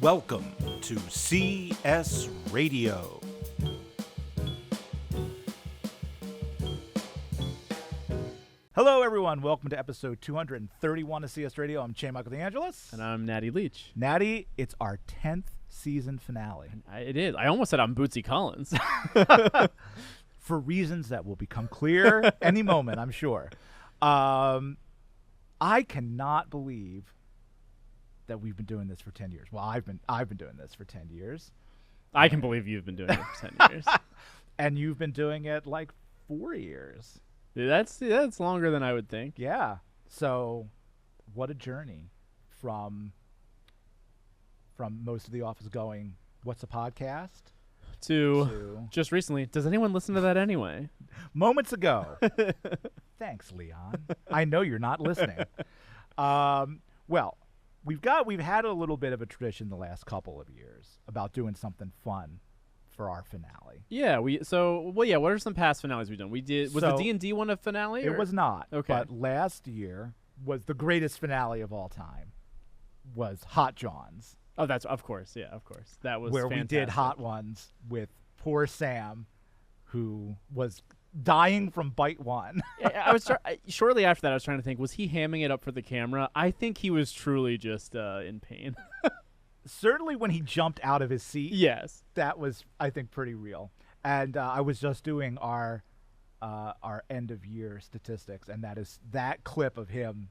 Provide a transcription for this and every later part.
Welcome to CS Radio. Hello, everyone. Welcome to episode 231 of CS Radio. I'm Che Michael DeAngelis. And I'm Natty Leach. Natty, it's our 10th season finale. It is. I almost said I'm Bootsy Collins. For reasons that will become clear any moment, I'm sure. I cannot believe that we've been doing this for 10 years. Well, I've been doing this for 10 years. I can believe you've been doing it for 10 years. And you've been doing it like 4 years. Dude, that's longer than I would think. Yeah. So what a journey from most of the office going, what's a podcast? To just recently, does anyone listen to that anyway? Moments ago. Thanks, Leon. I know you're not listening. Well, we've had a little bit of a tradition the last couple of years about doing something fun for our finale. Yeah, what are some past finales we've done? Was the D&D one a finale? It was not. Okay. But last year was the greatest finale of all time. Was Hot John's. Oh, that's of course. Yeah, of course. That was where fantastic. we did Hot Ones with poor Sam, who was dying from bite one. I was shortly after that. I was trying to think: was he hamming it up for the camera? I think he was truly just in pain. Certainly, when he jumped out of his seat, yes, that was, I think, pretty real. And I was just doing our end of year statistics, and that clip of him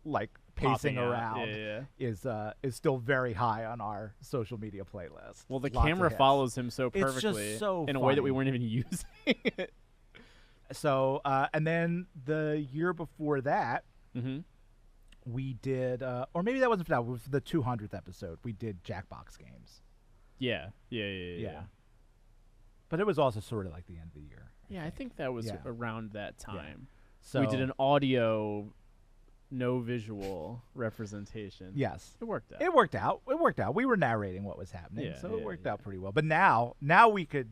like pacing around is still very high on our social media playlist. Well, the camera follows him so perfectly it's just so in a funny. way that we weren't even using it. So, and then the year before that, we did, or maybe that wasn't for that. It was the 200th episode. We did Jackbox games. Yeah. But it was also sort of like the end of the year. I think that was around that time. Yeah. So we did an audio, no visual representation. Yes. It worked out. It worked out. We were narrating what was happening, so it worked out pretty well. But now we could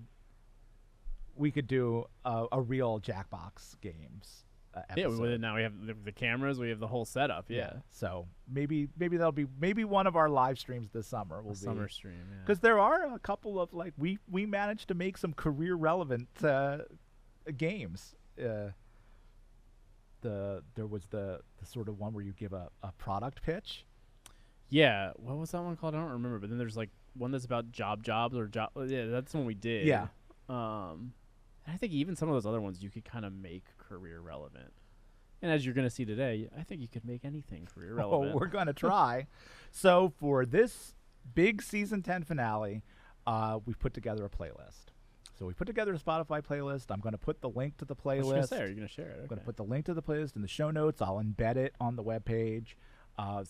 do a real Jackbox games episode. Yeah, now we have the cameras, we have the whole setup. Yeah. So maybe that'll be one of our live streams this summer. Summer stream, yeah. Because there are a couple of we managed to make some career relevant games. There was the sort of one where you give a product pitch. Yeah, what was that one called? I don't remember. But then there's like one that's about jobs or job. Yeah, that's the one we did. Yeah. And I think even some of those other ones you could kind of make career relevant. And as you're going to see today, I think you could make anything career relevant. Oh, we're going to try. So for this big season 10 finale, we've put together a playlist. So we put together a Spotify playlist. I'm going to put the link to the playlist. I was going to say, are you going to share it? Okay. I'm going to put the link to the playlist in the show notes. I'll embed it on the webpage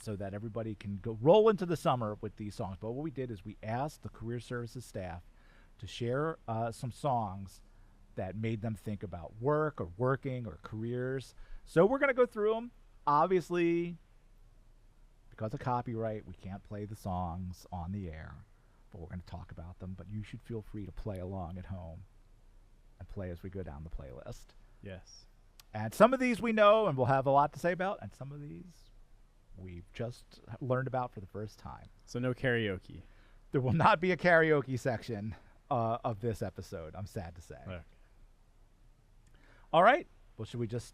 so that everybody can go roll into the summer with these songs. But what we did is we asked the career services staff to share some songs that made them think about work or working or careers. So we're going to go through them. Obviously, because of copyright, we can't play the songs on the air. But we're going to talk about them. But you should feel free to play along at home and play as we go down the playlist. Yes. And some of these we know and we'll have a lot to say about, and some of these we've just learned about for the first time. So no karaoke. There will not be a karaoke section of this episode, I'm sad to say. Okay. All right. Well, should we just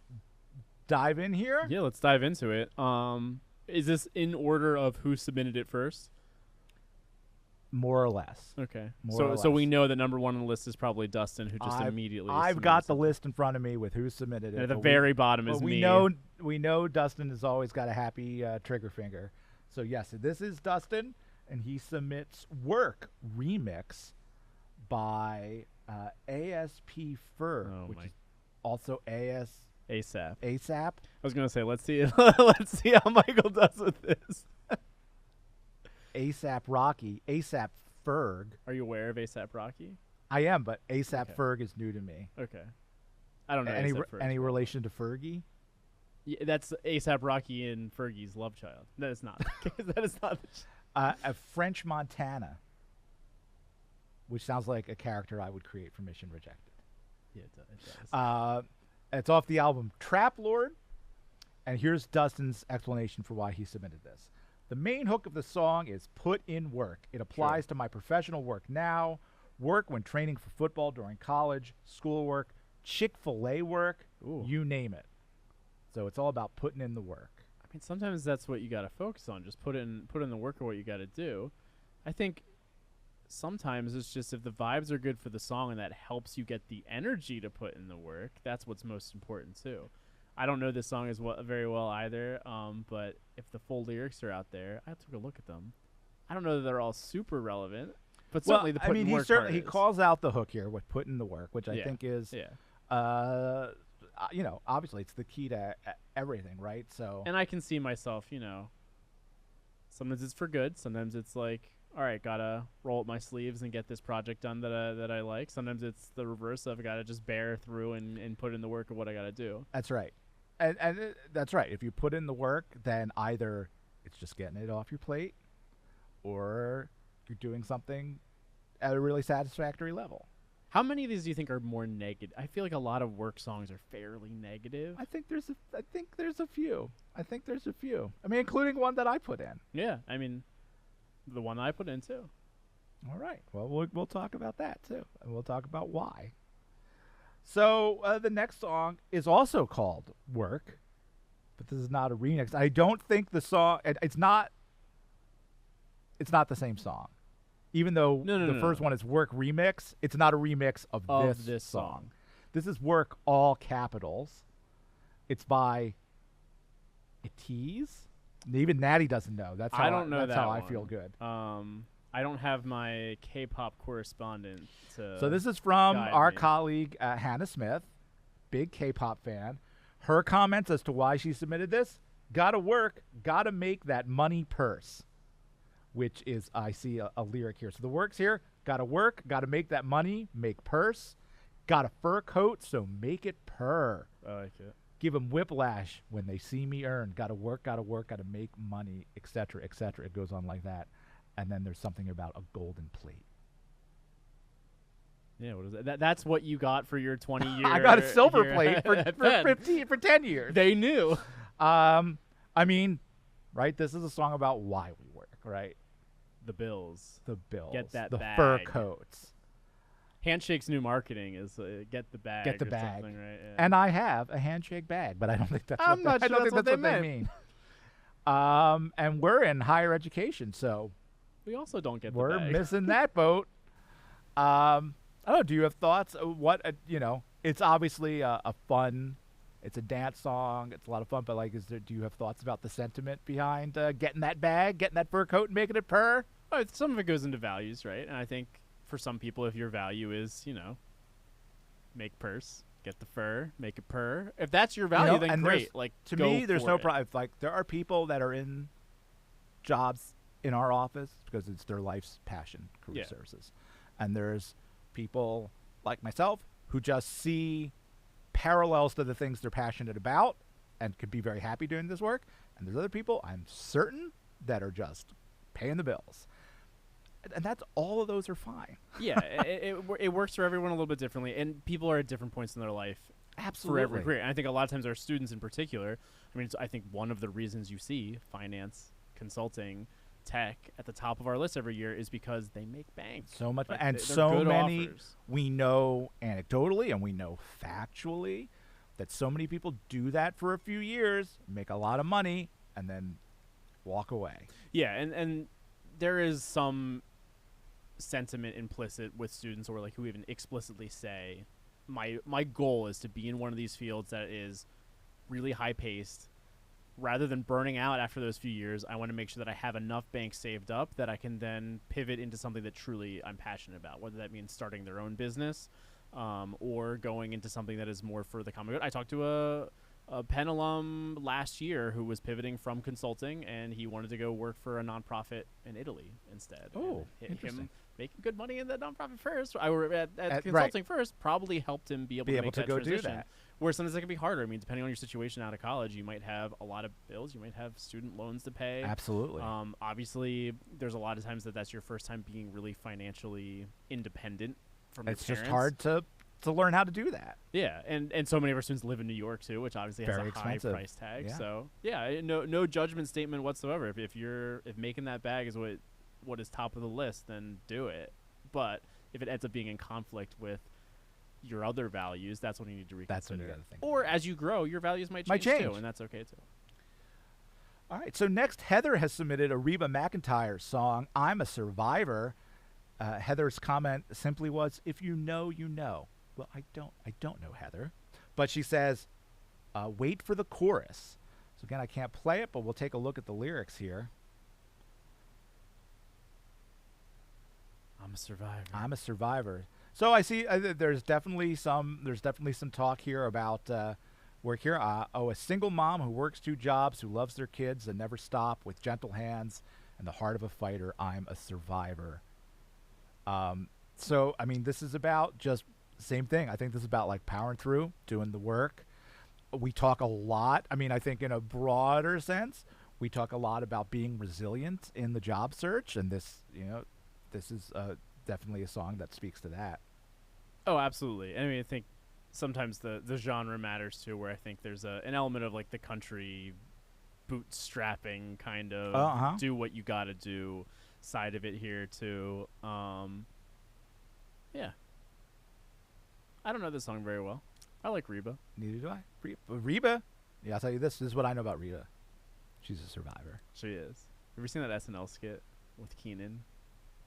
dive in here? Yeah, let's dive into it. Is this in order of who submitted it first? More or less. Okay. So we know that number one on the list is probably Dustin, who just immediately. I've got the list in front of me with who submitted it. And at the very bottom is me. We know Dustin has always got a happy trigger finger. So yes, this is Dustin, and he submits "Work" remix by ASP Ferg, which is also ASAP. ASAP. I was gonna say, let's see how Michael does with this. ASAP Rocky, ASAP Ferg. Are you aware of ASAP Rocky? I am, but ASAP Ferg is new to me. Okay. I don't know any relation to Fergie? Yeah, that's ASAP Rocky and Fergie's love child. That is not. That is not. A French Montana, which sounds like a character I would create for Mission Rejected. Yeah, it does. It's off the album Trap Lord, and here's Dustin's explanation for why he submitted this. The main hook of the song is put in work. It applies to my professional work now, work when training for football during college, schoolwork, Chick-fil-A work, Ooh. you name it. So it's all about putting in the work. I mean, sometimes that's what you got to focus on. Just put in the work of what you got to do. I think sometimes it's just if the vibes are good for the song and that helps you get the energy to put in the work, that's what's most important too. I don't know this song as very well either, but if the full lyrics are out there, I took a look at them. I don't know that they're all super relevant, but certainly the put in work part he is. calls out the hook here with put in the work, which I think is, Yeah. Obviously it's the key to everything, right? So, And I can see myself, sometimes it's for good. Sometimes it's like, all right, gotta roll up my sleeves and get this project done that I like. Sometimes it's the reverse of gotta just bear through and put in the work of what I gotta do. that's right. And that's right. If you put in the work, then either it's just getting it off your plate or you're doing something at a really satisfactory level. How many of these do you think are more negative? I feel like a lot of work songs are fairly negative. I think there's a few. I mean, including one that I put in. Yeah, I mean, the one I put in too. All right. Well, we'll talk about that too, and we'll talk about why. So the next song is also called "Work," but this is not a remix. I don't think the song. It's not. It's not the same song, even though the first one is "Work" remix. It's not a remix of this song. This is "Work" all capitals. It's by Itiz. Even Natty doesn't know. That's how I don't know that's that how one. I feel good. I don't have my K-pop correspondent to. So this is from our me. colleague Hannah Smith, big K-pop fan. Her comments as to why she submitted this: "Gotta work, gotta make that money purse," which is I see a lyric here. So the works here: gotta work, gotta make that money, make purse. Got a fur coat, so make it purr. I like it. Give 'em whiplash when they see me earn. Gotta work, gotta make money, etc., etc. It goes on like that. And then there's something about a golden plate. Yeah, what is it? That's what you got for your 20-year. I got a silver plate for Penn. 10 years. They knew. I mean, right? This is a song about why we work, right? The bills. The bills. Get that the bag. fur coats. Handshake's new marketing is get the bag. Get the or bag. something, right? Yeah. And I have a handshake bag, but I don't think that's I'm not I sure don't think that's that's what what they they mean. And we're in higher education, so we also don't get the we're bag. missing that boat. I don't know. Do you have thoughts? What it's obviously a fun. It's a dance song. It's a lot of fun. But do you have thoughts about the sentiment behind getting that bag, getting that fur coat, and making it purr? Well, some of it goes into values, right? And I think for some people, if your value is, make purse, get the fur, make it purr. If that's your value, then and great. Like to go me, there's for no it. problem. Like there are people that are in jobs in our office because it's their life's passion, career services, and there's people like myself who just see parallels to the things they're passionate about and could be very happy doing this work. And there's other people, I'm certain, that are just paying the bills. And that's all of those are fine. Yeah, it works for everyone a little bit differently, and people are at different points in their life. Absolutely. For every career. And I think a lot of times our students in particular, I think one of the reasons you see finance, consulting, tech at the top of our list every year is because they make bank. So much, Like, and they're so good many offers. we know anecdotally and we know factually that so many people do that for a few years, make a lot of money, and then walk away. Yeah, and there is some sentiment implicit with students or who even explicitly say my goal is to be in one of these fields that is really high paced. Rather than burning out after those few years, I want to make sure that I have enough banks saved up that I can then pivot into something that truly I'm passionate about, whether that means starting their own business or going into something that is more for the common good. I talked to a Penn alum last year who was pivoting from consulting, and he wanted to go work for a nonprofit in Italy instead. Oh, and interesting. him making good money in that nonprofit first, at consulting right. first, probably helped him be able to make that go transition. do that. Where sometimes that can be harder. I mean, depending on your situation out of college, you might have a lot of bills. You might have student loans to pay. Absolutely. Obviously, there's a lot of times that's your first time being really financially independent from It's your just parents. hard to learn how to do that. Yeah, and so many of our students live in New York too, which obviously has Very a high expensive. price tag. Yeah. So no judgment statement whatsoever. If making that bag is what is top of the list, then do it. But if it ends up being in conflict with your other values, that's when you need to reconsider. That's when you got to think. Or as you grow, your values might change too, and that's okay too. All right. So next, Heather has submitted a Reba McEntire song, "I'm a Survivor." Heather's comment simply was, "If you know, you know." Well, I don't know Heather, but she says, "Wait for the chorus." So again, I can't play it, but we'll take a look at the lyrics here. I'm a survivor. I'm a survivor. So I see there's definitely some talk here about work here. A single mom who works 2 jobs, who loves their kids and never stop, with gentle hands and the heart of a fighter. I'm a survivor. So I mean, this is about just the same thing. I think this is about like powering through, doing the work. We talk a lot. I mean, I think in a broader sense, we talk a lot about being resilient in the job search, and this is definitely a song that speaks to that. Oh, absolutely. I mean, I think sometimes the genre matters too, where I think there's an element of like the country bootstrapping kind of do what you got to do side of it here too. Yeah. I don't know this song very well. I like Reba. Neither do I. Reba? Yeah, I'll tell you this. This is what I know about Reba. She's a survivor. She is. Have you seen that SNL skit with Keenan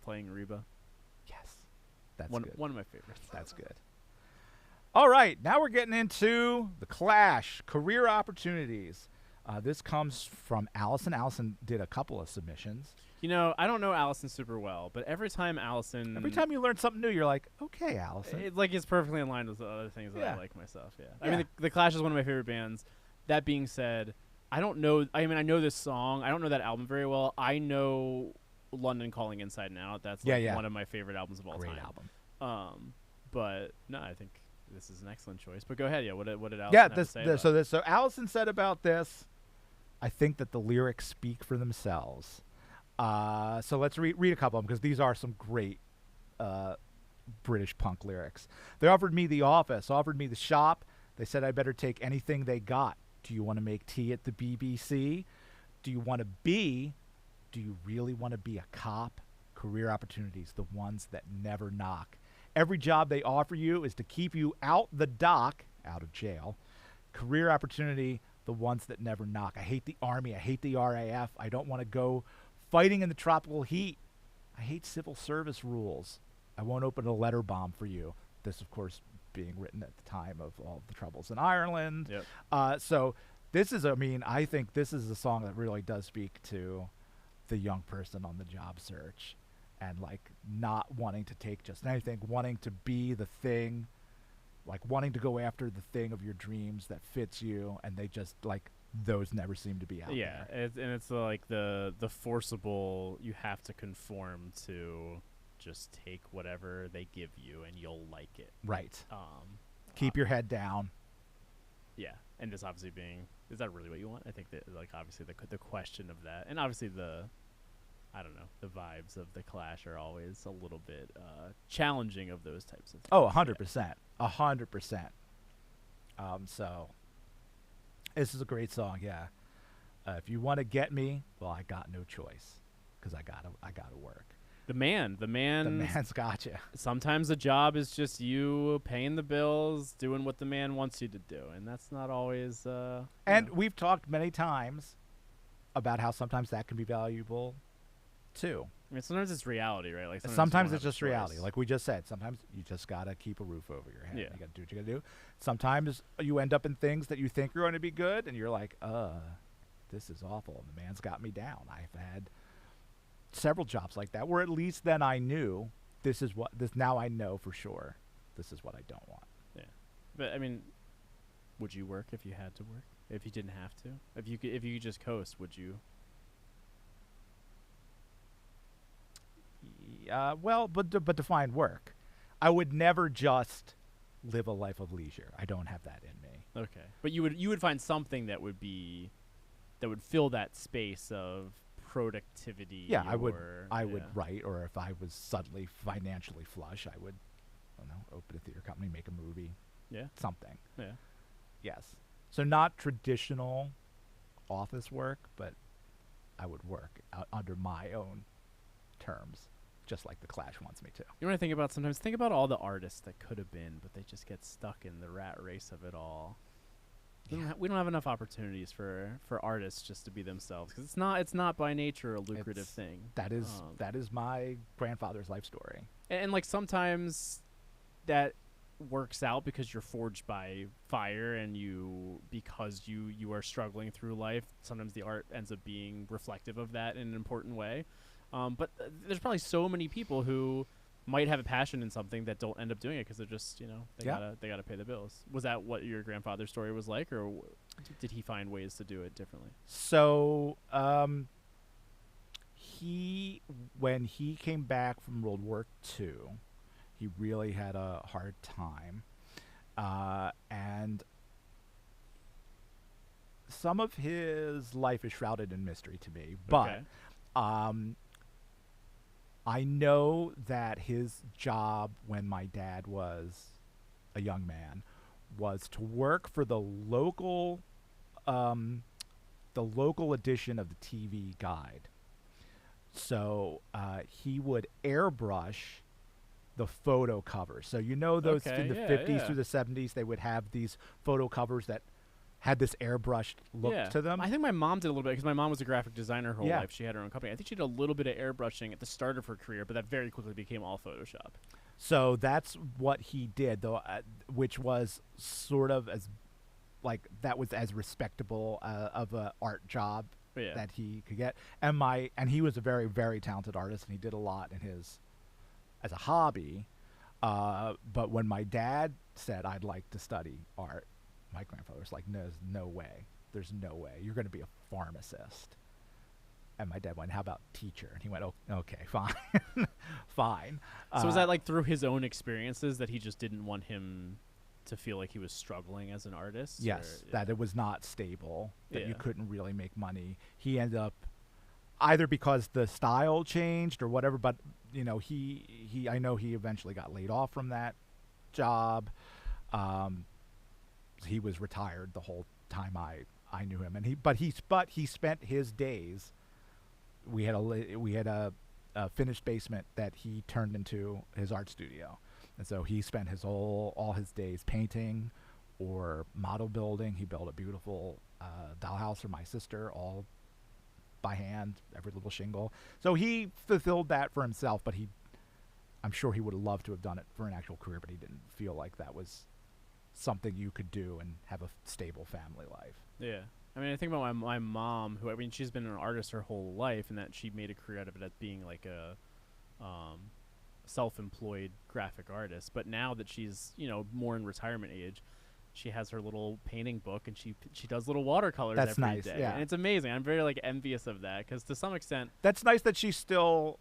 playing Reba? Yes. That's one good. One of my favorites. That's good. All right. Now we're getting into the Clash, career opportunities. This comes from Allison. Allison did a couple of submissions. You know, I don't know Allison super well, but every time you learn something new, you're like, okay, Allison. It's perfectly in line with the other things that I like myself. Yeah. I Yeah. mean, the Clash is one of my favorite bands. That being said, I don't know. I mean, I know this song. I don't know that album very well. I know London Calling Inside and Out. That's one of my favorite albums of all time. Great album. But no, I think this is an excellent choice. But go ahead. Yeah. What did Allison have to say about it? So Allison said about this, I think that the lyrics speak for themselves. So let's read a couple of them, because these are some great British punk lyrics. They offered me the office, offered me the shop. They said I better take anything they got. Do you want to make tea at the BBC? Do you really want to be a cop? Career opportunities, the ones that never knock. Every job they offer you is to keep you out the dock, out of jail. Career opportunity, the ones that never knock. I hate the Army. I hate the RAF. I don't want to go fighting in the tropical heat. I hate civil service rules. I won't open a letter bomb for you. This, of course, being written at the time of all the troubles in Ireland. Yep. So this is, I think this is a song that really does speak to the young person on the job search, and like not wanting to take just anything, wanting to be the thing, like wanting to go after the thing of your dreams that fits you, and they just like those never seem to be out there. It's like the forcible, you have to conform to just take whatever they give you and you'll like it. Right. Keep your head down. Yeah, and this obviously being, is that really what you want? I think that like obviously the question of that, and obviously the vibes of the Clash are always a little bit challenging of those types of things. Oh, 100%. 100%. So this is a great song, yeah. If you want to get me, well, I got no choice, because I gotta work. The man's got you. Sometimes the job is just you paying the bills, doing what the man wants you to do, and that's not always. And we've talked many times about how sometimes that can be valuable, too. I mean, sometimes it's reality, right? Like sometimes it's just reality, like we just said. Sometimes you just gotta keep a roof over your head. Yeah. You gotta do what you gotta do. Sometimes you end up in things that you think are going to be good, and you're like, this is awful. And the man's got me down. I've had several jobs like that, where at least then I knew now I know for sure this is what I don't want. Yeah. But I mean, would you work if you had to work? If you didn't have to? If you could just coast, would you? Well, but define work. I would never just live a life of leisure. I don't have that in me. Okay. But you would find something that would fill that space of productivity. Yeah, I would write, or if I was suddenly financially flush, I would don't know, open a theater company, make a movie, Yeah. something. Yeah. Yes. So not traditional office work, but I would work under my own terms, just like the Clash wants me to. You know what I think about sometimes? Think about all the artists that could have been, but they just get stuck in the rat race of it all. We don't have enough opportunities for artists just to be themselves, because it's not by nature a lucrative thing. That is my grandfather's life story. And like sometimes that works out because you're forged by fire, and because you are struggling through life. Sometimes the art ends up being reflective of that in an important way. But there's probably so many people who might have a passion in something that don't end up doing it because they're just, they gotta pay the bills. Was that what your grandfather's story was like, or did he find ways to do it differently? So when he came back from World War II, he really had a hard time, and some of his life is shrouded in mystery to me. But I know that his job when my dad was a young man was to work for the local edition of the TV Guide. So he would airbrush the photo covers. So those in the 50s through the 70s, they would have these photo covers that had this airbrushed look to them. I think my mom did a little bit because my mom was a graphic designer her whole life. She had her own company. I think she did a little bit of airbrushing at the start of her career, but that very quickly became all Photoshop. So that's what he did, though, which was sort of that was as respectable of a art job that he could get. And he was a very, very talented artist, and he did a lot as a hobby. But when my dad said, "I'd like to study art," my grandfather was like, no way. There's no way. You're going to be a pharmacist. And my dad went, "How about teacher?" And he went, "Oh, okay, fine." Fine. So was that like through his own experiences that he just didn't want him to feel like he was struggling as an artist? Yes, that it was not stable, that you couldn't really make money. He ended up, either because the style changed or whatever, but, I know he eventually got laid off from that job. He was retired the whole time I knew him, and he spent his days. We had a finished basement that he turned into his art studio, and so he spent all his days painting or model building. He built a beautiful dollhouse for my sister, all by hand, every little shingle. So he fulfilled that for himself, but I'm sure he would have loved to have done it for an actual career, but he didn't feel like that was something you could do and have a stable family life. Yeah. I mean, I think about my mom, who, she's been an artist her whole life, and that she made a career out of it as being like a self-employed graphic artist. But now that she's, more in retirement age, she has her little painting book, and she does little watercolors every nice, day. yeah. And it's amazing. I'm very, envious of that, because to some extent... That's nice that she still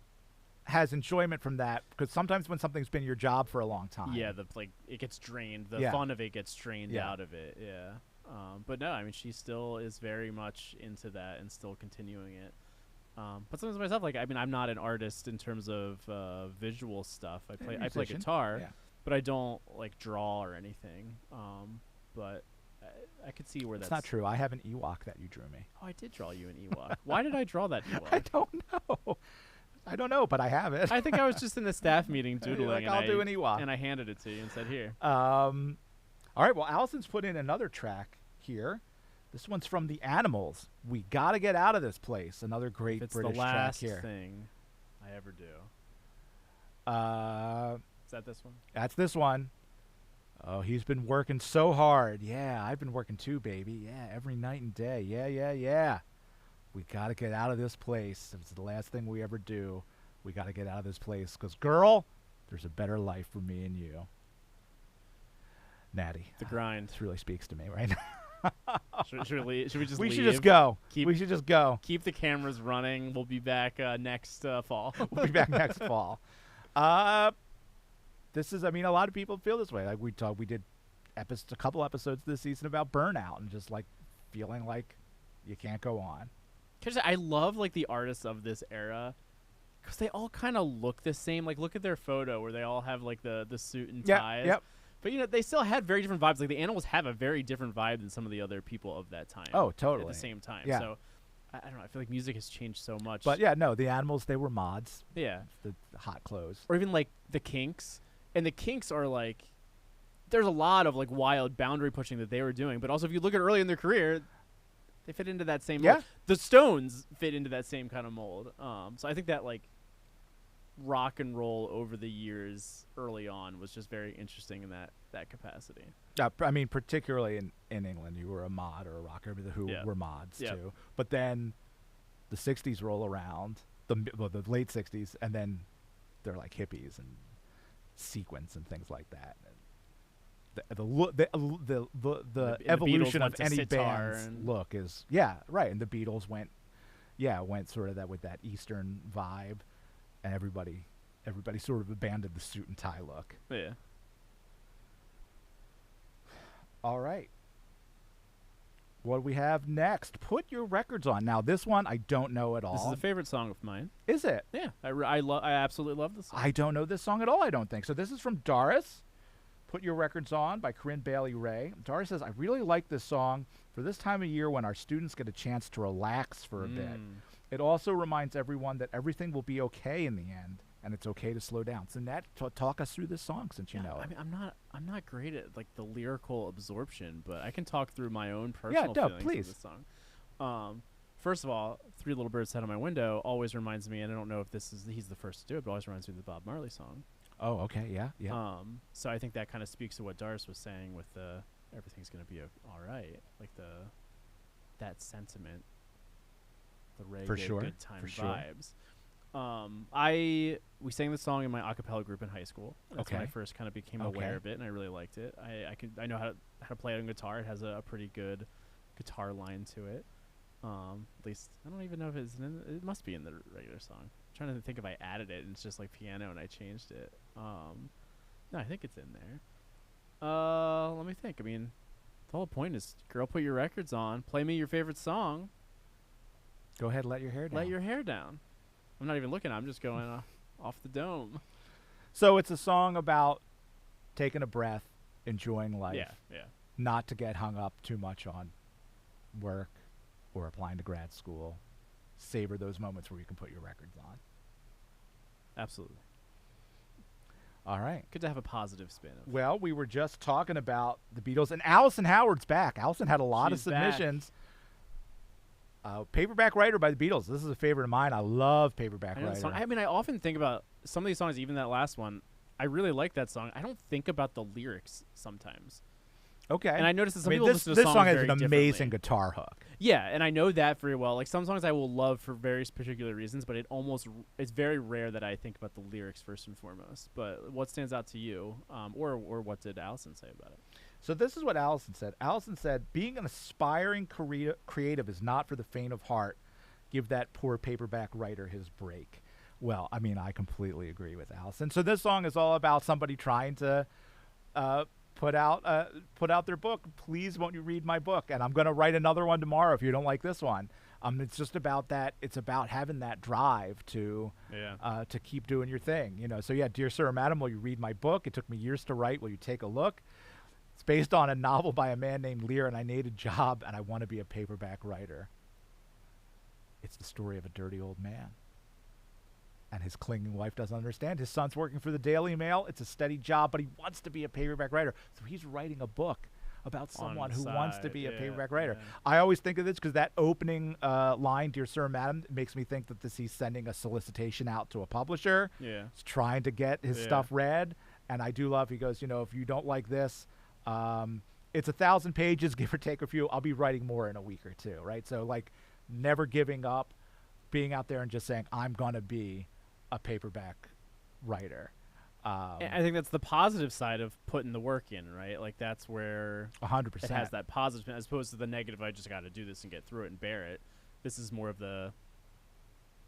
has enjoyment from that, because sometimes when something's been your job for a long time, it gets drained. The fun of it gets drained out of it. Yeah. But no, she still is very much into that and still continuing it. But sometimes myself, I'm not an artist in terms of visual stuff. I play guitar, but I don't draw or anything. But I could see where that's not true. I have an Ewok that you drew me. Oh, I did draw you an Ewok. Why did I draw that Ewok? I don't know, but I have it. I think I was just in the staff meeting doodling, I'll do an Ewok, and I handed it to you and said, "Here." All right. Well, Allison's put in another track here. This one's from The Animals. "We Gotta Get Out of This Place." Another great British track here. It's the last thing I ever do. Is that this one? That's this one. Oh, he's been working so hard. Yeah, I've been working too, baby. Yeah, every night and day. Yeah. We gotta get out of this place. If it's the last thing we ever do, we gotta get out of this place. Because, girl, there's a better life for me and you. Natty. The grind. This really speaks to me right now. Should we just leave? We should just go. We should just go. Keep the cameras running. We'll be back next fall. We'll be back next fall. This is, a lot of people feel this way. We did a couple episodes this season about burnout and just feeling like you can't go on. I love the artists of this era because they all kind of look the same. Like, look at their photo where they all have like the suit and Yeah, ties. yep. But they still had very different vibes. Like the Animals have a very different vibe than some of the other people of that time. Oh, totally. At the same time. Yeah. So I don't know. I feel like music has changed so much. But yeah, no, the Animals, they were mods. Yeah. The hot clothes. Or even like the Kinks, and the Kinks are like, there's a lot of like wild boundary pushing that they were doing. But also, if you look at early in their career, they fit into that same mold. Yeah. The Stones fit into that same kind of mold. So I think that like rock and roll over the years early on was just very interesting in that capacity. Yeah, I mean, particularly in England, you were a mod or a rocker who were mods too. But then the 60s roll around, the late 60s, and then they're like hippies and sequins and things like that. The evolution of any band's look is right, and the Beatles went sort of that with that Eastern vibe, and everybody sort of abandoned the suit and tie look. Yeah. All right. What do we have next? Put Your Records On. Now, this one I don't know at all. This is a favorite song of mine. Is it? Yeah, I absolutely love this song. I don't know this song at all, I don't think. So this is from Doris. Put Your Records On by Corinne Bailey Ray. Doris says, I really like this song for this time of year when our students get a chance to relax for a bit. It also reminds everyone that everything will be okay in the end, and it's okay to slow down. So Nat, talk us through this song since you know it. I mean, I'm not great at like the lyrical absorption, but I can talk through my own personal feelings please. of this song. First of all, Three Little Birds Sat on My Window always reminds me, and I don't know if he's the first to do it, but always reminds me of the Bob Marley song. Oh, okay, yeah. So I think that kind of speaks to what Doris was saying with the everything's gonna be all right, like that sentiment, the reggae for sure, good time for vibes. We sang this song in my a cappella group in high school. That's when I first kind of became aware of it, and I really liked it. I know how to play it on guitar. It has a pretty good guitar line to it. At least I don't even know if it must be in the regular song. I'm trying to think if I added it and it's just like piano and I changed it. No, I think it's in there. Let me think. I mean, the whole point is, girl, put your records on. Play me your favorite song. Go ahead, let your hair down. Let your hair down. I'm not even looking. I'm just going off the dome. So it's a song about taking a breath, enjoying life. Yeah. Not to get hung up too much on work or applying to grad school. Savor those moments where you can put your records on. Absolutely. All right. Good to have a positive spin. Well, we were just talking about the Beatles, and Allison Howard's back. Allison had a lot of submissions. Paperback Writer by the Beatles. This is a favorite of mine. I love Paperback Writer. I mean, I often think about some of these songs, even that last one. I really like that song. I don't think about the lyrics sometimes. Okay. And I noticed that some people listen to this songs song has very an amazing guitar hook. Yeah, and I know that very well. Like some songs I will love for various particular reasons, but it's very rare that I think about the lyrics first and foremost. But what stands out to you, or what did Allison say about it? So this is what Allison said. Allison said, being an aspiring creative is not for the faint of heart. Give that poor paperback writer his break. Well, I mean, I completely agree with Allison. So this song is all about somebody trying to put out their book. Please, won't you read my book? And I'm going to write another one tomorrow if you don't like this one. It's just about that. It's about having that drive to keep doing your thing. You know. So yeah, dear sir or madam, will you read my book? It took me years to write. Will you take a look? It's based on a novel by a man named Lear, and I need a job, and I want to be a paperback writer. It's the story of a dirty old man. And his clinging wife doesn't understand. His son's working for the Daily Mail. It's a steady job, but he wants to be a paperback writer. So he's writing a book about someone who wants to be a paperback writer. Yeah. I always think of this because that opening line, dear sir, madam, makes me think that he's sending a solicitation out to a publisher. Yeah. He's trying to get his stuff read. And I do love, he goes, if you don't like this, it's 1,000 pages, give or take a few. I'll be writing more in a week or two, right? So, like, never giving up, being out there and just saying, I'm going to be a paperback writer. I think that's the positive side of putting the work in, right? Like, that's where 100% it has that positive, as opposed to the negative, I just got to do this and get through it and bear it. This is more of the,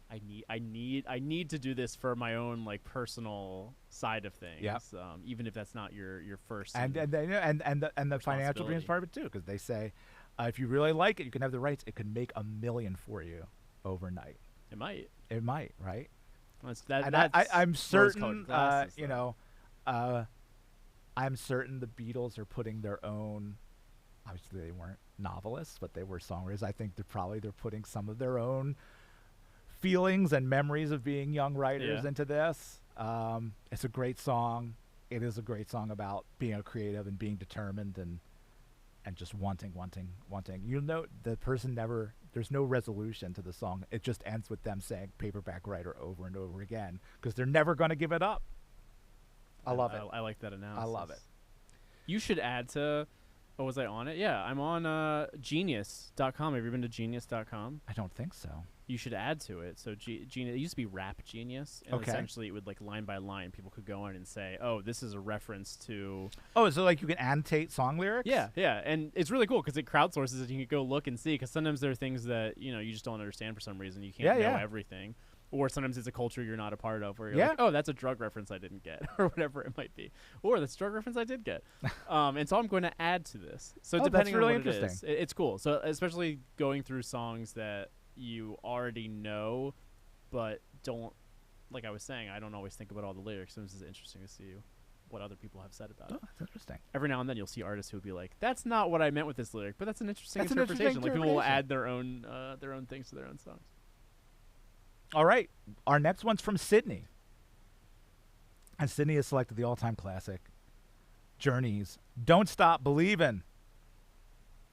I need to do this for my own like personal side of things. Yep. Even if that's not your first. And the financial dreams part of it too, because they say, if you really like it, you can have the rights. It could make $1 million for you overnight. It might. It might, right? And that's I'm rose-colored certain, glasses, you though. know, I'm certain the Beatles are putting their own. Obviously, they weren't novelists, but they were songwriters. I think they're putting some of their own feelings and memories of being young writers Yeah. into this. It's a great song. It is a great song about being a creative and being determined and just wanting. You know, the person never. There's no resolution to the song. It just ends with them saying "paperback writer" over and over again because they're never going to give it up. I love it. I like that analysis. I love it. You should add to. Oh, was I on it? Yeah, I'm on Genius.com. Have you been to Genius.com? I don't think so. You should add to it. So Genius, it used to be Rap Genius, and Okay. essentially it would like line by line, people could go in and say, "Oh, this is a reference to." Oh, so like you can annotate song lyrics? Yeah, and it's really cool because it crowdsources it. You can go look and see because sometimes there are things that you just don't understand for some reason. You can't know everything, or sometimes it's a culture you're not a part of where you're like, "Oh, that's a drug reference I didn't get," or whatever it might be, or that's a drug reference I did get. And so I'm going to add to this. So depending that's really on what it is, interesting. it's cool. So especially going through songs that you already know, but don't. Like I was saying, I don't always think about all the lyrics. Sometimes it's interesting to see what other people have said about it. That's interesting. Every now and then you'll see artists who will be like, "That's not what I meant with this lyric," but that's an interesting That's an interesting interpretation. Like people will interpretation. add their own things to their own songs. All right. Our next one's from Sydney. And Sydney has selected the all-time classic, Journey's Don't Stop Believin'.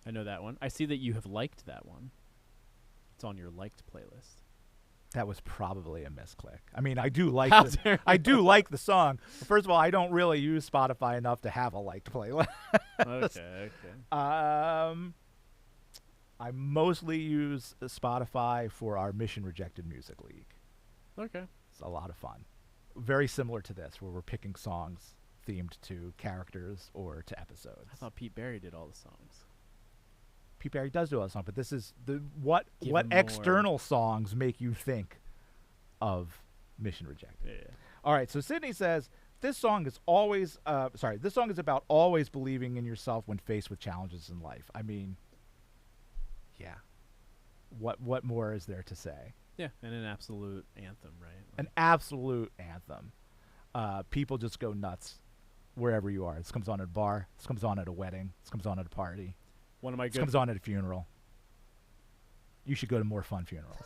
I know that one. I see that you have liked that one. It's on your liked playlist. That was probably a misclick. I mean, I do like How the, dare I do like the song. First of all, I don't really use Spotify enough to have a liked playlist. Okay. I mostly use Spotify for our Mission Rejected Music League. Okay. It's a lot of fun. Very similar to this, where we're picking songs themed to characters or to episodes. I thought Pete Berry did all the songs. Pete Berry does do all the songs, but this is what Give him more. external songs make you think of Mission Rejected. Yeah. All right, so Sydney says this song is always this song is about always believing in yourself when faced with challenges in life. I mean, yeah. What more is there to say? Yeah, and an absolute anthem, right? An absolute anthem. People just go nuts wherever you are. This comes on at a bar. This comes on at a wedding. This comes on at a party. One of my This comes on at a funeral. You should go to more fun funerals.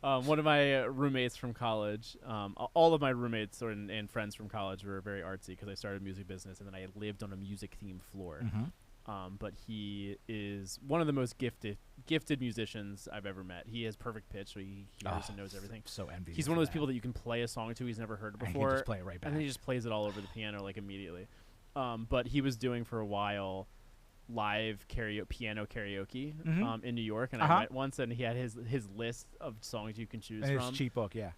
One of my roommates from college, all of my roommates and friends from college were very artsy because I started music business and then I lived on a music-themed floor. But he is one of the most gifted musicians I've ever met. He has perfect pitch, so he hears and knows everything. So envious. He's one of those people that you can play a song to he's never heard and he before, can just play it right back. and then he just plays it all over the piano like immediately. But he was doing for a while live piano karaoke in New York, and I went once, and he had his list of songs you can choose and from. his cheat book, yeah.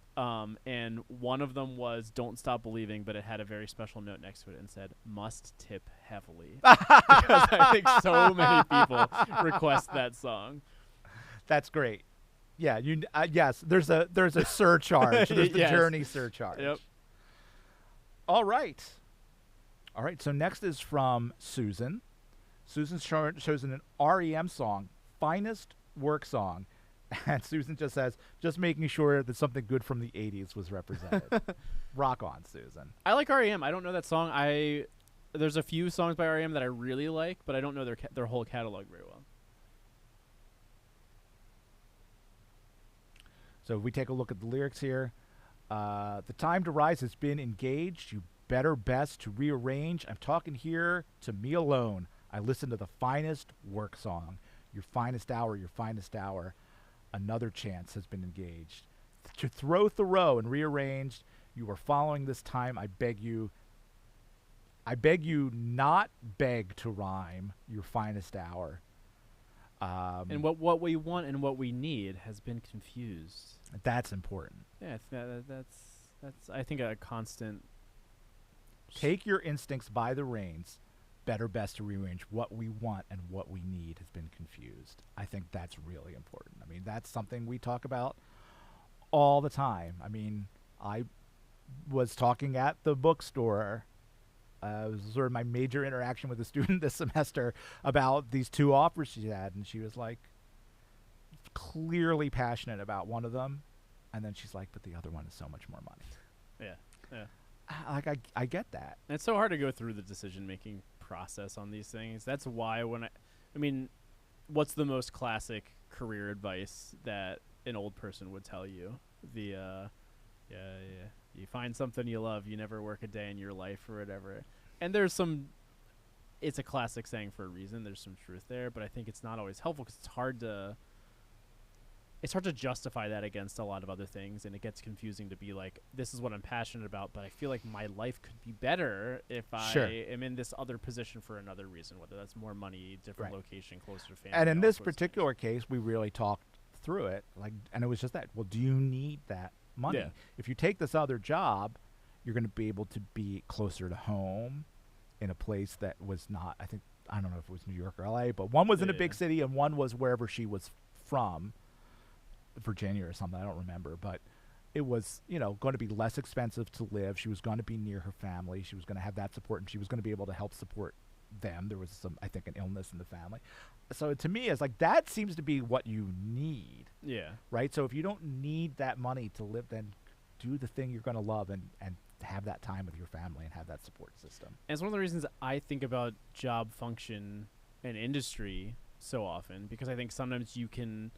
And one of them was "Don't Stop Believing," but it had a very special note next to it and said "Must tip heavily," because I think so many people request that song. That's great. Yeah, yes. There's a surcharge. There's the Yes. Journey surcharge. Yep. All right. So next is from Susan. Susan's chosen an REM song, finest work song, and Susan just says, "Just making sure that something good from the '80s was represented." Rock on, Susan. I like REM. I don't know that song. There's a few songs by REM that I really like, but I don't know their whole catalog very well. So if we take a look at the lyrics here, the time to rise has been engaged. You better best to rearrange. I'm talking here to me alone. I listen to the finest work song. Your finest hour, your finest hour. Another chance has been engaged. To throw Thoreau and rearranged. You are following this time. I beg you not beg to rhyme. Your finest hour. And what we want and what we need has been confused. That's important. Yeah, that's I think a constant. Take your instincts by the reins. Better best to rearrange. What we want and what we need has been confused. I think that's really important. I mean, that's something we talk about all the time. I mean, I was talking at the bookstore. It was sort of my major interaction with a student this semester about these two offers she had, and she was like clearly passionate about one of them And then she's like, but the other one is so much more money. Yeah. I get that. And it's so hard to go through the decision-making process on these things. That's why I mean, what's the most classic career advice that an old person would tell you? You find something you love, you never work a day in your life or whatever. And it's a classic saying for a reason. There's some truth there, but I think it's not always helpful because it's hard to justify that against a lot of other things, and it gets confusing to be like, this is what I'm passionate about, but I feel like my life could be better if I am in this other position for another reason, whether that's more money, different location, closer to family. And in this particular case, we really talked through it, and it was just that, well, do you need that money? Yeah. If you take this other job, you're going to be able to be closer to home in a place that was not, I don't know if it was New York or LA, but one was in a big city and one was wherever she was from. Virginia or something, I don't remember, but it was, going to be less expensive to live. She was going to be near her family. She was going to have that support, and she was going to be able to help support them. There was an illness in the family. So to me, it's like, that seems to be what you need. Yeah. Right? So if you don't need that money to live, then do the thing you're going to love and have that time with your family and have that support system. And it's one of the reasons I think about job function and industry so often, because I think sometimes you can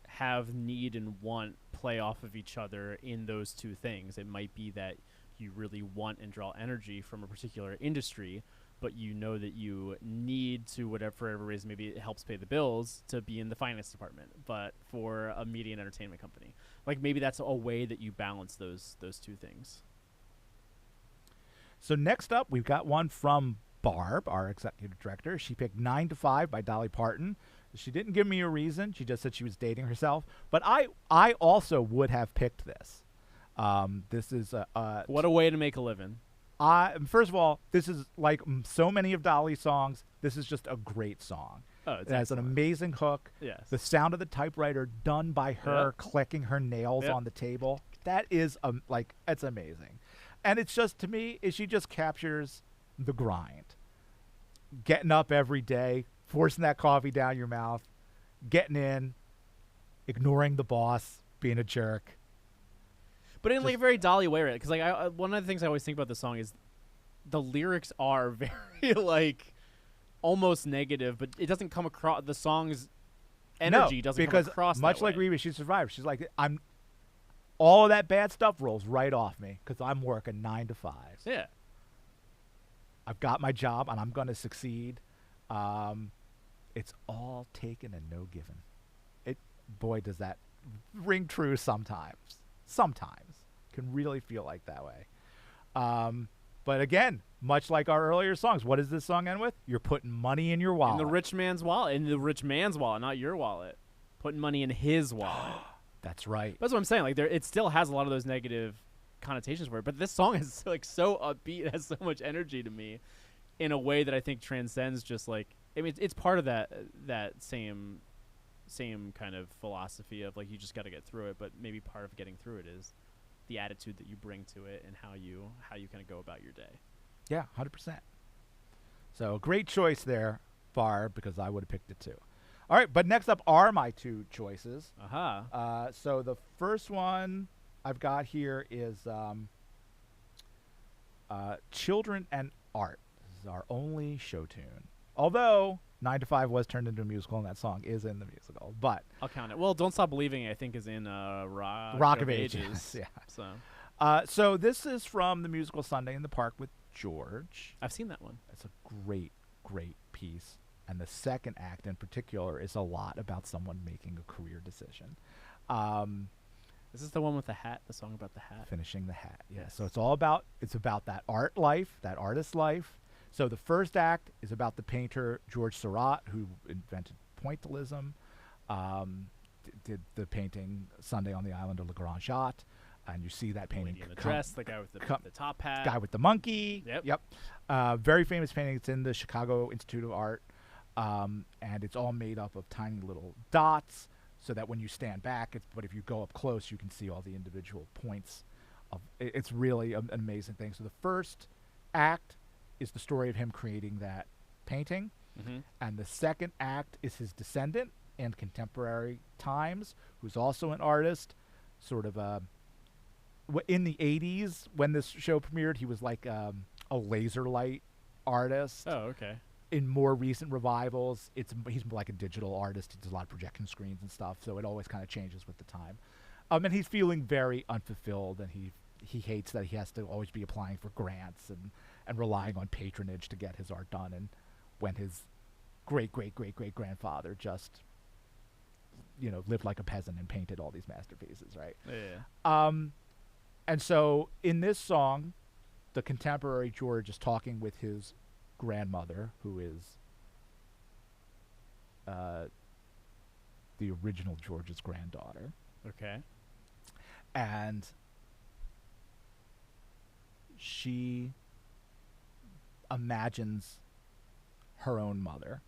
have need and want play off of each other in those two things. It might be that you really want and draw energy from a particular industry, but you know that you need to, for whatever reason, maybe it helps pay the bills, to be in the finance department, but for a media and entertainment company. Like, maybe that's a way that you balance those two things. So next up, we've got one from Barb, our executive director. She picked 9 to 5 by Dolly Parton. She didn't give me a reason. She just said she was dating herself. But I also would have picked this. This is what a way to make a living. First of all, this is like so many of Dolly's songs. This is just a great song. Oh, it's it has an amazing hook. Yes. The sound of the typewriter done by her clicking her nails on the table. That is it's amazing. And it's just, to me, she just captures the grind. Getting up every day, forcing that coffee down your mouth, getting in, ignoring the boss, being a jerk. But in like a very Dolly way, right? Because like one of the things I always think about this song is the lyrics are very like almost negative, but it doesn't come across. The song's energy doesn't come across. Much like Reba, she survived. She's like, all of that bad stuff rolls right off me because I'm working 9 to 5. Yeah. I've got my job and I'm going to succeed. It's all taken and no given. Boy, does that ring true sometimes. Sometimes. Can really feel like that way. But again, much like our earlier songs, what does this song end with? You're putting money in your wallet. In the rich man's wallet. In the rich man's wallet, not your wallet. Putting money in his wallet. That's right. That's what I'm saying. Like, it still has a lot of those negative connotations for it, but this song is like so upbeat. It has so much energy to me in a way that I think transcends just like, I mean, it's part of that same kind of philosophy of like, you just got to get through it, but maybe part of getting through it is the attitude that you bring to it and how you kind of go about your day. Yeah, 100%. So great choice there, Barb, because I would have picked it too. All right, but next up are my two choices. So the first one I've got here is Children and Art. This is our only show tune. Although 9 to 5 was turned into a musical, and that song is in the musical. But I'll count it. Well, Don't Stop Believing, I think, is in Rock of Ages. Yeah. So this is from the musical Sunday in the Park with George. I've seen that one. It's a great, great piece. And the second act in particular is a lot about someone making a career decision. This is the one with the hat, the song about the hat. Finishing the hat, yeah. Yes. So it's about that art life, that artist life. So the first act is about the painter George Seurat, who invented pointillism, did the painting Sunday on the Island of La Grande Jatte. And you see that painting. The lady in the dress, the guy with the top hat. Guy with the monkey. Yep. Very famous painting. It's in the Chicago Institute of Art. And it's all made up of tiny little dots so that when you stand back, but if you go up close, you can see all the individual points. It's really an amazing thing. So the first act is the story of him creating that painting. Mm-hmm. And the second act is his descendant in contemporary times, who's also an artist, sort of in the 80s when this show premiered, he was like a laser light artist. Oh, okay. In more recent revivals, he's like a digital artist. He does a lot of projection screens and stuff, so it always kind of changes with the time. And he's feeling very unfulfilled, and he hates that he has to always be applying for grants and relying on patronage to get his art done. And when his great grandfather just, lived like a peasant and painted all these masterpieces, right? Yeah. And so in this song, the contemporary George is talking with his grandmother, who is the original George's granddaughter. Okay. And she imagines her own mother,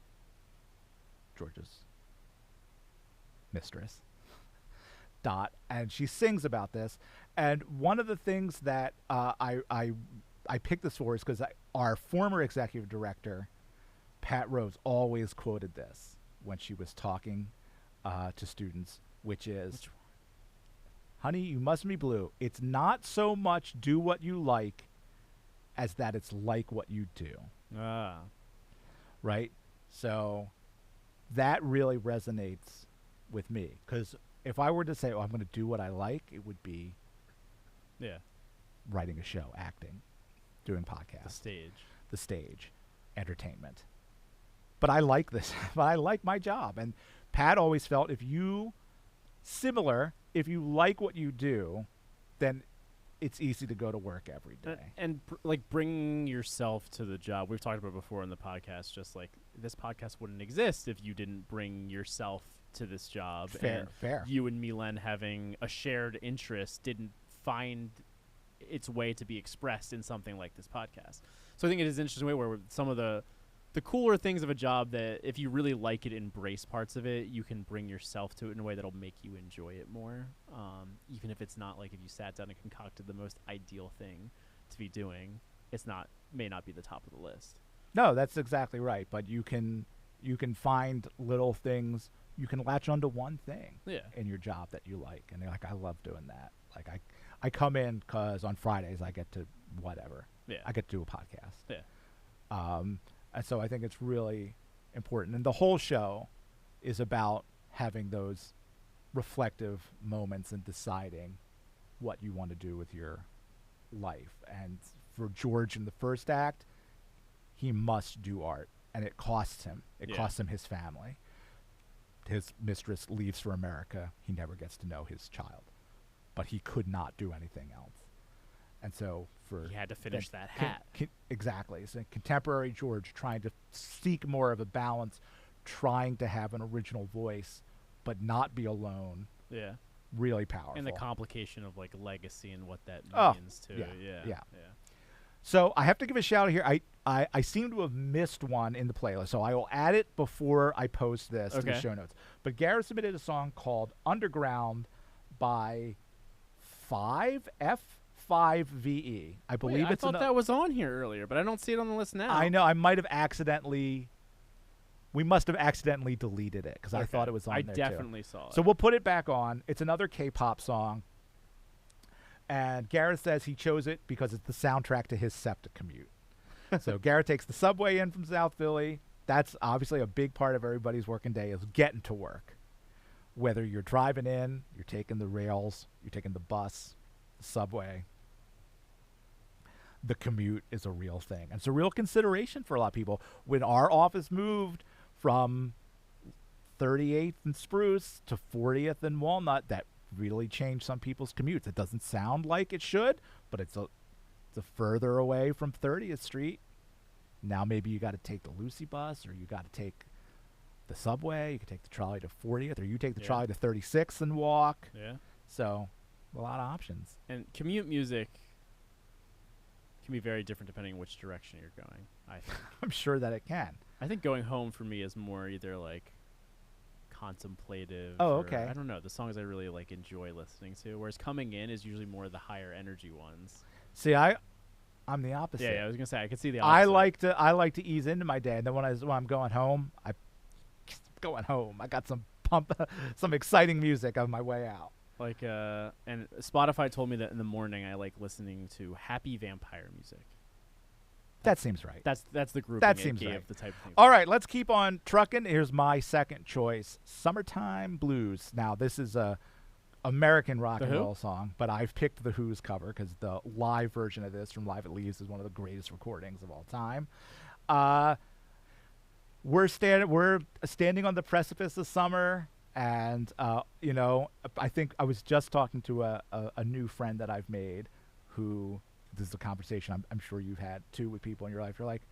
George's mistress, Dot, and she sings about this. And one of the things that I picked this for is because our former executive director, Pat Rose, always quoted this when she was talking to students, which is, "Honey, you mustn't be blue. It's not so much do what you like as that it's like what you do." Ah. Right? So that really resonates with me, because if I were to say, I'm going to do what I like, it would be writing a show, acting, doing podcasts, the stage, entertainment. But I like this. But I like my job. And Pat always felt if you like what you do, then it's easy to go to work every day. And like bringing yourself to the job. We've talked about before in the podcast, just like this podcast wouldn't exist if you didn't bring yourself to this job. Fair. You and Milan having a shared interest didn't find its way to be expressed in something like this podcast. So I think it is an interesting way where some of the cooler things of a job, that if you really like it, embrace parts of it, you can bring yourself to it in a way that'll make you enjoy it more. Even if it's not like if you sat down and concocted the most ideal thing to be doing, may not be the top of the list. No, that's exactly right. But you can find little things. You can latch onto one thing in your job that you like, and you're like, I love doing that. Like I come in because on Fridays I get to whatever. Yeah. I get to do a podcast. Yeah. And so I think it's really important. And the whole show is about having those reflective moments and deciding what you want to do with your life. And for George in the first act, he must do art, and it costs him. It costs him his family. His mistress leaves for America. He never gets to know his child. But he could not do anything else. And so he had to finish that hat. Exactly. So contemporary George trying to seek more of a balance, trying to have an original voice, but not be alone. Yeah. Really powerful. And the complication of like legacy and what that means too. Yeah. So I have to give a shout out here. I seem to have missed one in the playlist, so I will add it before I post this to the show notes. But Garrett submitted a song called Underground by 5VE. I believe I thought that was on here earlier, but I don't see it on the list now. I know. I might have accidentally. We must have accidentally deleted it because I thought it was on there too. I definitely saw it. So we'll put it back on. It's another K-pop song. And Garrett says he chose it because it's the soundtrack to his SEPTA commute. So Garrett takes the subway in from South Philly. That's obviously a big part of everybody's working day is getting to work. Whether you're driving in, you're taking the rails, you're taking the bus, the subway. The commute is a real thing. And it's a real consideration for a lot of people. When our office moved from 38th and Spruce to 40th and Walnut, that really changed some people's commutes. It doesn't sound like it should, but it's a further away from 30th Street. Now maybe you got to take the Lucy bus, or you got to take the subway. You can take the trolley to 40th, or you take the trolley to 36th and walk. Yeah. So a lot of options. And commute music can be very different depending on which direction you're going, I think. I'm sure that it can. I think going home for me is more either like contemplative. Oh, okay. I don't know. The songs I really like enjoy listening to, whereas coming in is usually more the higher energy ones. See, I'm the opposite. Yeah, I was gonna say I could see the opposite. I like to ease into my day, and then when I'm going home, I got some exciting music on my way out. Like, and Spotify told me that in the morning I like listening to happy vampire music. That seems right. That's the group. That seems right. The type of thing. All right, let's keep on trucking. Here's my second choice, "Summertime Blues." Now, this is a American rock and roll song, but I've picked the Who's cover because the live version of this from Live at Leeds is one of the greatest recordings of all time. We're standing on the precipice of summer, and you know, I think I was just talking to a new friend that I've made who. This is a conversation I'm sure you've had too with people in your life. You're like,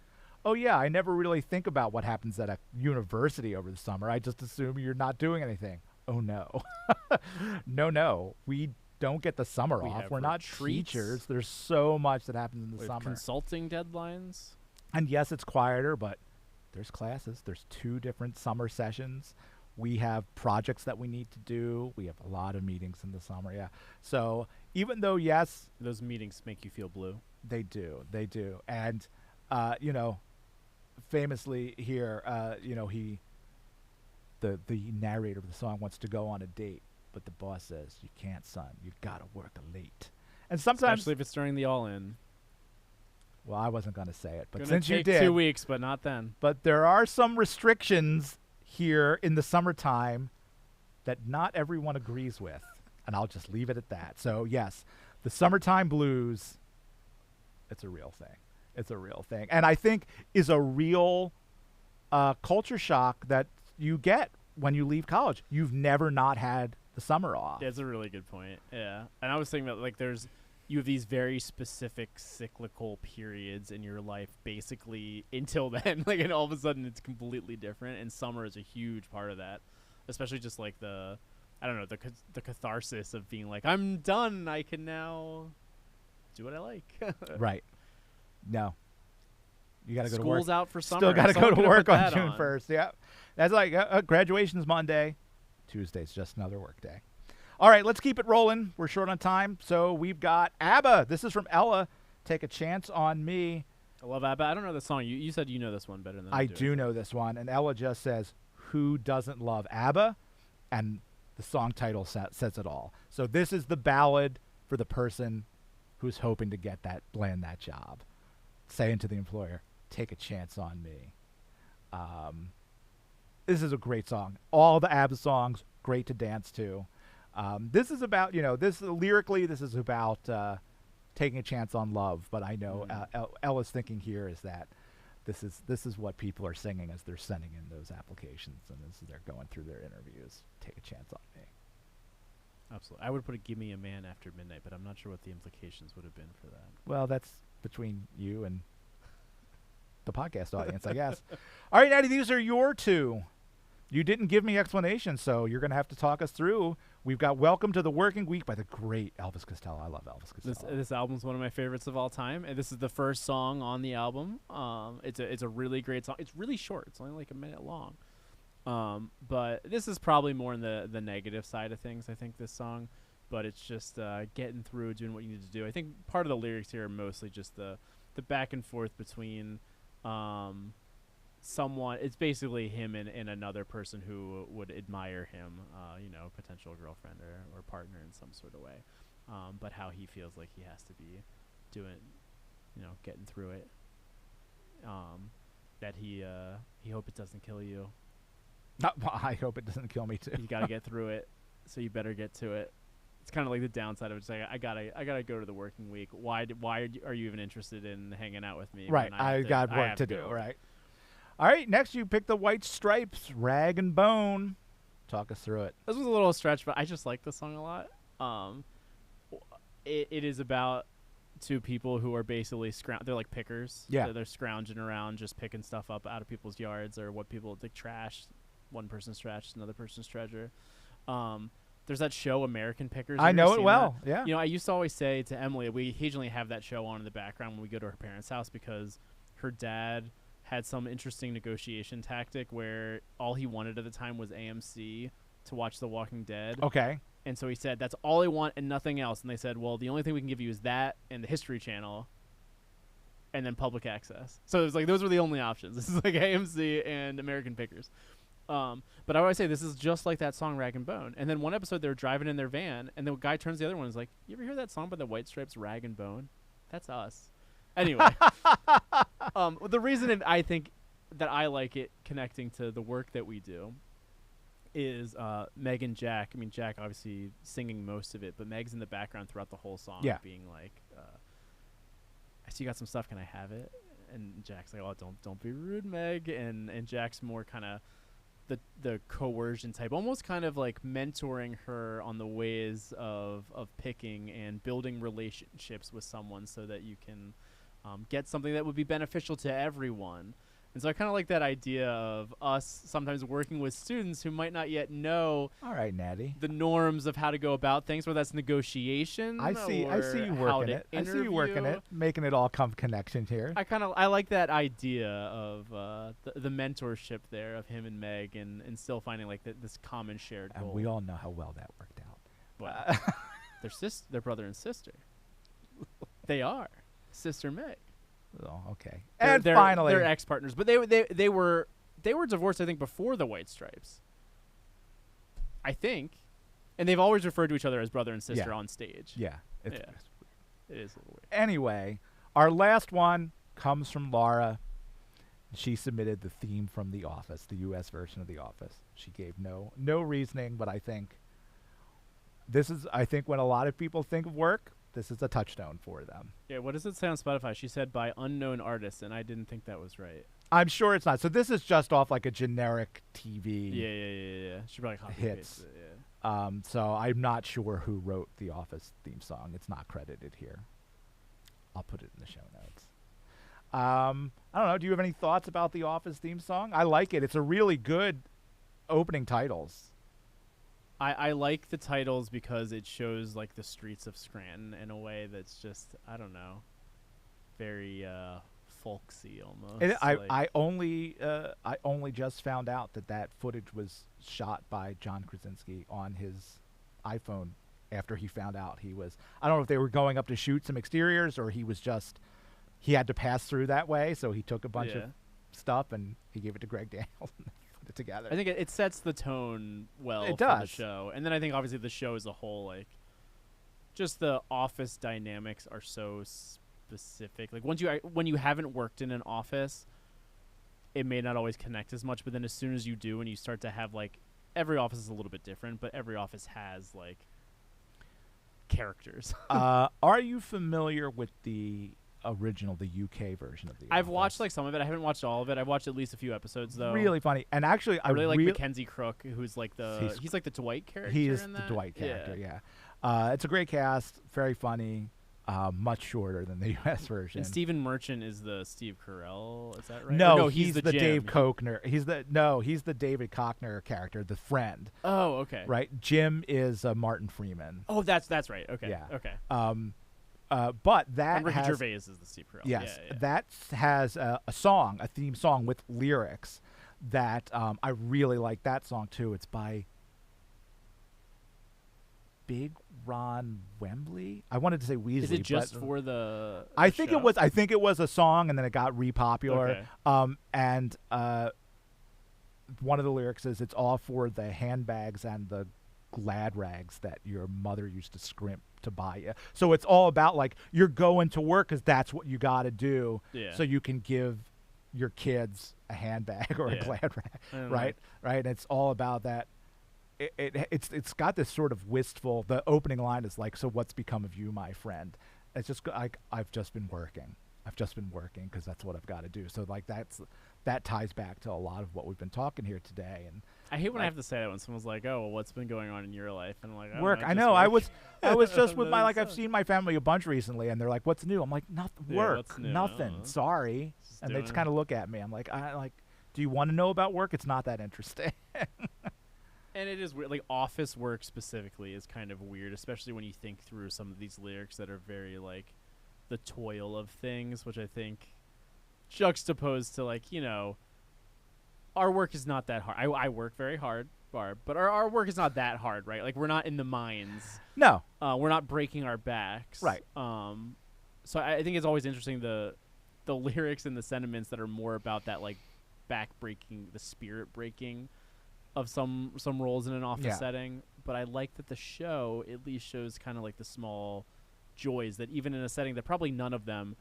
oh yeah, I never really think about what happens at a university over the summer. I just assume you're not doing anything. Oh no. No. We don't get the summer off. We're not teachers. There's so much that happens in the summer. Consulting deadlines. And yes, it's quieter, but there's classes. There's 2 different summer sessions. We have projects that we need to do. We have a lot of meetings in the summer, yeah. So even though, yes. Those meetings make you feel blue. They do. And, you know, famously here, you know, the narrator of the song wants to go on a date, but the boss says, you can't, son. You got to work late. And sometimes. Especially if it's during the all-in. Well, I wasn't going to say it, but Gonna since you take did. 2 weeks, but not then. But there are some restrictions here in the summertime that not everyone agrees with, and I'll just leave it at that. So yes, the Summertime Blues, it's a real thing, and I think is a real culture shock that you get when you leave college. You've never not had the summer off. That's a really good point. Yeah, and I was thinking about, like, you have these very specific cyclical periods in your life, basically until then, like, and all of a sudden it's completely different. And summer is a huge part of that, especially just like the catharsis of being like, I'm done. I can now do what I like. Right. No. You got to go to work. School's out for summer. Still got to go to work on June 1st. Yeah. That's like graduation's Monday. Tuesday's just another work day. All right, let's keep it rolling. We're short on time, so we've got ABBA. This is from Ella. Take a Chance on Me. I love ABBA. I don't know the song. You said you know this one better than I do know this one, and Ella just says, "Who doesn't love ABBA?" And the song title says it all. So this is the ballad for the person who's hoping to land that job, saying to the employer, "Take a chance on me." This is a great song. All the ABBA songs, great to dance to. This is about, lyrically, this is about taking a chance on love. But I know Ella's thinking here is that this is what people are singing as they're sending in those applications and as they're going through their interviews. Take a chance on me. Absolutely. I would put a "Give Me a Man" after midnight, but I'm not sure what the implications would have been for that. Well, that's between you and the podcast audience, I guess. All right, Natty, these are your 2. You didn't give me explanations, so you're going to have to talk us through. We've got "Welcome to the Working Week" by the great Elvis Costello. I love Elvis Costello. This album's one of my favorites of all time, and this is the first song on the album. It's a really great song. It's really short. It's only like a minute long. But this is probably more in the negative side of things, I think, this song. But it's just getting through, doing what you need to do. I think part of the lyrics here are mostly just the back and forth between someone. It's basically him and another person who would admire him, potential girlfriend or partner in some sort of way. But how he feels like he has to be doing, getting through it. That he hope it doesn't kill you. I hope it doesn't kill me too. You got to get through it, so you better get to it. It's kind of like the downside of it. It's like, I gotta go to the working week. Why are you even interested in hanging out with me? Right, I got work to do. Right. All right, next you pick the White Stripes, "Rag and Bone." Talk us through it. This was a little stretch, but I just like this song a lot. It is about 2 people who are basically they're like pickers. Yeah. They're scrounging around, just picking stuff up out of people's yards or what people like trash. One person's trash, another person's treasure. There's that show, American Pickers. I know it well. That? Yeah. I used to always say to Emily, we occasionally have that show on in the background when we go to her parents' house because her dad had some interesting negotiation tactic where all he wanted at the time was AMC to watch The Walking Dead. Okay. And so he said, that's all I want and nothing else. And they said, well, the only thing we can give you is that and the History Channel and then public access. So it was like, those were the only options. This is like AMC and American Pickers. But I always say this is just like that song Rag and Bone. And then one episode they were driving in their van, and the guy turns to the other one and is like, "You ever hear that song by the White Stripes, Rag and Bone? That's us." Anyway, the reason I think that I like it connecting to the work that we do is Meg and Jack. I mean, Jack obviously singing most of it, but Meg's in the background throughout the whole song, being like, "I see you got some stuff. Can I have it?" And Jack's like, "Oh, don't be rude, Meg." And Jack's more kind of the coercion type, almost kind of like mentoring her on the ways of picking and building relationships with someone so that you can get something that would be beneficial to everyone. And so I kind of like that idea of us sometimes working with students who might not yet know All right, Natty. the norms of how to go about things, whether that's negotiation. I see you working it. I see you working it, making it all come connections here. I like that idea of the mentorship there of him and Meg, and still finding like this common shared goal. And we all know how well that worked out. Well, they're brother and sister. They are sister Meg. Oh, okay. They're Finally, they're ex-partners, but they were divorced, I think, before the White Stripes. I think, and they've always referred to each other as brother and sister on stage. Yeah, it is a little weird. Anyway, our last one comes from Laura. She submitted the theme from The Office, the U.S. version of The Office. She gave no reasoning, but I think when a lot of people think of work, this is a touchstone for them. Yeah, what does it say on Spotify? She said by unknown artists, and I didn't think that was right. I'm sure it's not. So this is just off like a generic TV. Yeah. She probably copy hits. pasted it, yeah. So I'm not sure who wrote the Office theme song. It's not credited here. I'll put it in the show notes. I don't know. Do you have any thoughts about the Office theme song? I like it. It's a really good opening titles. I like the titles because it shows like the streets of Scranton in a way that's just, I don't know, very folksy almost. I only just found out that footage was shot by John Krasinski on his iPhone after he found out he was. I don't know if they were going up to shoot some exteriors or he had to pass through that way, so he took a bunch of stuff and he gave it to Greg Daniels. It together. I think it sets the tone well it for does. the show. And then I think obviously the show as a whole, like, just the office dynamics are so specific. Like when you haven't worked in an office, it may not always connect as much, but then as soon as you do and you start to have like, every office is a little bit different, but every office has like characters. Are you familiar with the original, the UK version of the I've Office? watched like some of it. I haven't watched all of it. I've watched at least a few episodes though. Really funny. And actually I really like Mackenzie Crook, who's like he's like the Dwight character. He is in the that. Dwight character, yeah. It's a great cast, very funny, much shorter than the US version. And Stephen Merchant is the Steve Carell, is that right? No, he's the Jim. Dave Kochner. He's the David Kochner character, the friend. Oh, okay. Right? Jim is Martin Freeman. Oh, that's right. Okay. Yeah. Okay. But that and Ricky has, Gervais is the Steve Carell. Yes, Yeah. that has a theme song with lyrics that I really like that song too. It's by Big Ron Wembley. I wanted to say Weasley. Is it just for the I think show? it was. I think it was a song, and then it got repopular. Okay. And one of the lyrics is, "It's all for the handbags and the glad rags that your mother used to scrimp to buy you." So it's all about like you're going to work because that's what you got to do, so you can give your kids a handbag or a glad rag, right? And it's all about that. It's got this sort of wistful. The opening line is like, "So what's become of you, my friend?" It's just I've just been working. I've just been working because that's what I've got to do. So like that ties back to a lot of what we've been talking here today. And I hate when I have to say that when someone's like, "Oh, well, what's been going on in your life?" And I'm like, work. I know. I was just with my I've seen my family a bunch recently, and they're like, "What's new?" I'm like, "Nothing. Work. Nothing. Sorry." And they just kind of look at me. I'm like, "Do you want to know about work? It's not that interesting." And it is weird. Like office work specifically is kind of weird, especially when you think through some of these lyrics that are very like the toil of things, which I think juxtaposed to like, you know, our work is not that hard. I work very hard, Barb, but our work is not that hard, right? Like we're not in the mines. No. We're not breaking our backs. Right. So I think it's always interesting the lyrics and the sentiments that are more about that like back breaking, the spirit breaking of some roles in an office Yeah. setting, but I like that the show at least shows kind of like the small joys that even in a setting that probably none of them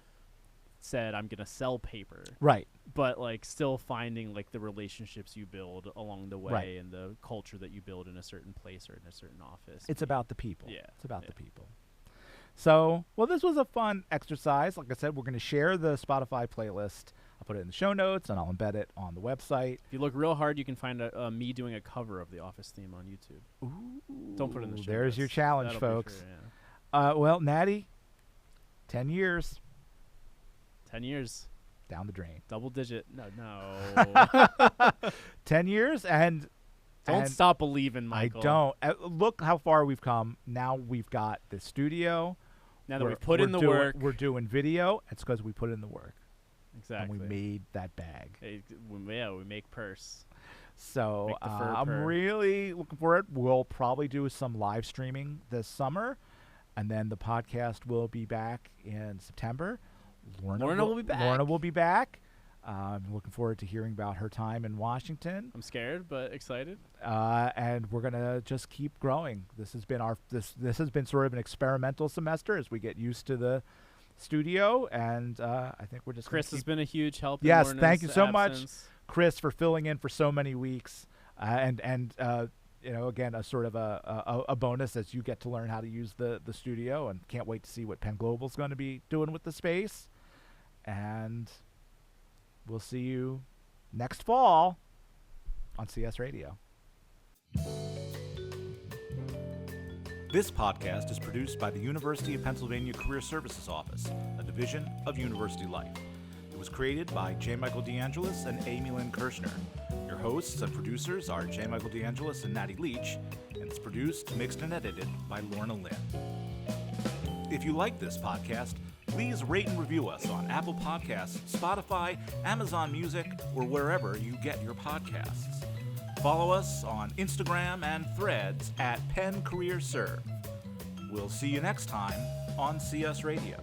said I'm gonna sell paper, Right. but like still finding like the relationships you build along the way Right. and the culture that you build in a certain place or in a certain office. It's about the people. Yeah, It's about yeah. the people. So, well, this was a fun exercise. Like I said, we're going to share the Spotify playlist. I'll put it in the show notes, and I'll embed it on the website. If you look real hard, you can find me doing a cover of the Office theme on YouTube. Ooh, Don't put it in the show there's your notes. challenge, That'll be folks. for, yeah. Well, Natty, 10 years 10 years, down the drain. double digit. No. 10 years, and Don't stop believing, Michael. I don't. Look how far we've come. Now we've got the studio. Now that We're- we've put in the doing- work. We're doing video. It's because we put in the work. Exactly. And we made that bag. We make purse. So Make the fur I'm purr. really looking for it. We'll probably do some live streaming this summer, and then the podcast will be back in September. Lorna will be back. Lorna will be back. I'm looking forward to hearing about her time in Washington, I'm scared, but excited. and we're gonna just keep growing. This has been this has been sort of an experimental semester as we get used to the studio, and I think we're just gonna Chris has keep been a huge help. In Yes, Lorna's thank you so much. absence. Chris for filling in for so many weeks, and again, a sort of a bonus as you get to learn how to use the studio, and can't wait to see what Penn Global's going to be doing with the space. And we'll see you next fall on CS Radio. This podcast is produced by the University of Pennsylvania Career Services Office, a division of University Life. It was created by J. Michael DeAngelis and Amy Lynn Kirshner. Your hosts and producers are J. Michael DeAngelis and Natty Leach, and it's produced, mixed, and edited by Lorna Lynn. If you like this podcast, please rate and review us on Apple Podcasts, Spotify, Amazon Music, or wherever you get your podcasts. Follow us on Instagram and Threads at Penn Career Serve. We'll see you next time on CS Radio.